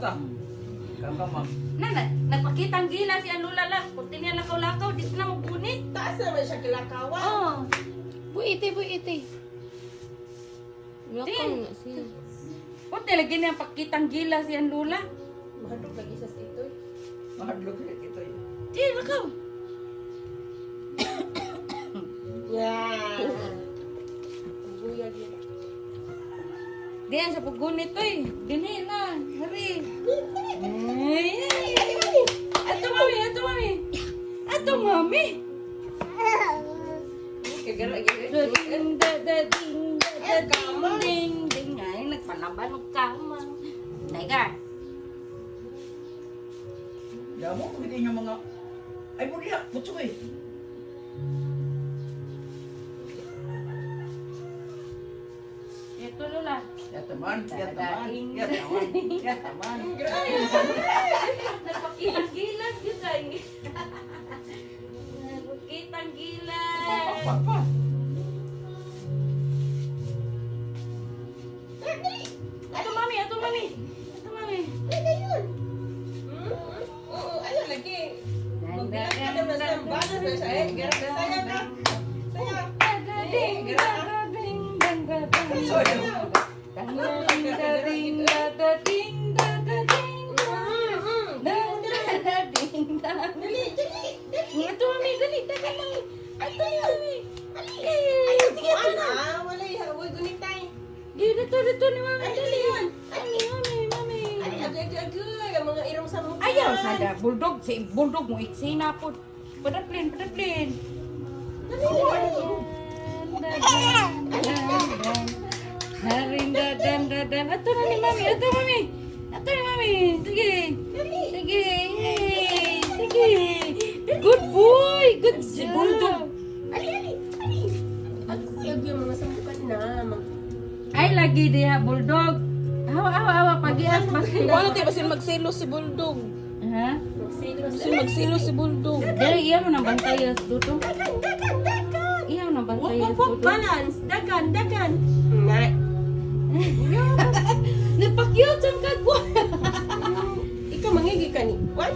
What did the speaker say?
ta. Kakamang. Nagpakitang gila si Anula lang. Kunti niya lakaw-lakaw, di na magbunit. Taas naman siya kilakawan. Oh. Buiti, buiti. Lakaw na siya. Kunti lagi niya pakitang gila si Anula. Mahadlok lagi sa ito. Mahadlok ulit ito yun. Di, lakaw. Yeah. Buya gila. Diyan sa paggunit to eh. Dini na. Hari. Ato mami, ato mami. Ato mami. Kagara gila. Ding da da ding da da ding ding ding. Ay, nagpalaban og kamang. Naiga. Damo ko hindi yung mga... Ay, mo diya. Butso ko eh. Ito Lola. Yataman. Yataman. Yataman. Yataman. Nagpakitang-gilas yun ay. Nagpakitang-gilas. Papa. Ato mami, ato mami. Ato mami. Ano yun? Oo, ayaw lagi. Magbilang ka naman sa balas na siya eh. Gara ka saya na. Saya. Ding da da ding dang da dang. So, yun. Dang da ding da da ding da da ding. Dang da da ding da. Dali, dali, dali. Ato mami, dali, dali mami. Ato mami. Ay, sige, ito na. Wala yung huwag gunitay. Dito ni mami. Ay, Dali. yun. Mami. Ay, agay-agay. Ang mga irong sa mukha. Ayaw sada bulldog si bulldog mo iksina po. Padaplin. Dali. Haring dan. Ato na ni mami. Ato ni mami. Sige. Sige. Sige. Good boy. Good si bulldog. Ali. Agay yung mga sa mukha na. Ay lagi dia bulldog. Awa pagias mas. Wala tayo basin magselos si Bulldog. Ha? Basin magselos si Bulldog. Dere iya mo nang bantayas duto. Iya mo nang bantayas duto. Balance. Dagan. Nga. Napakyut ang kagwa. Ikaw mangigi ka ni. What?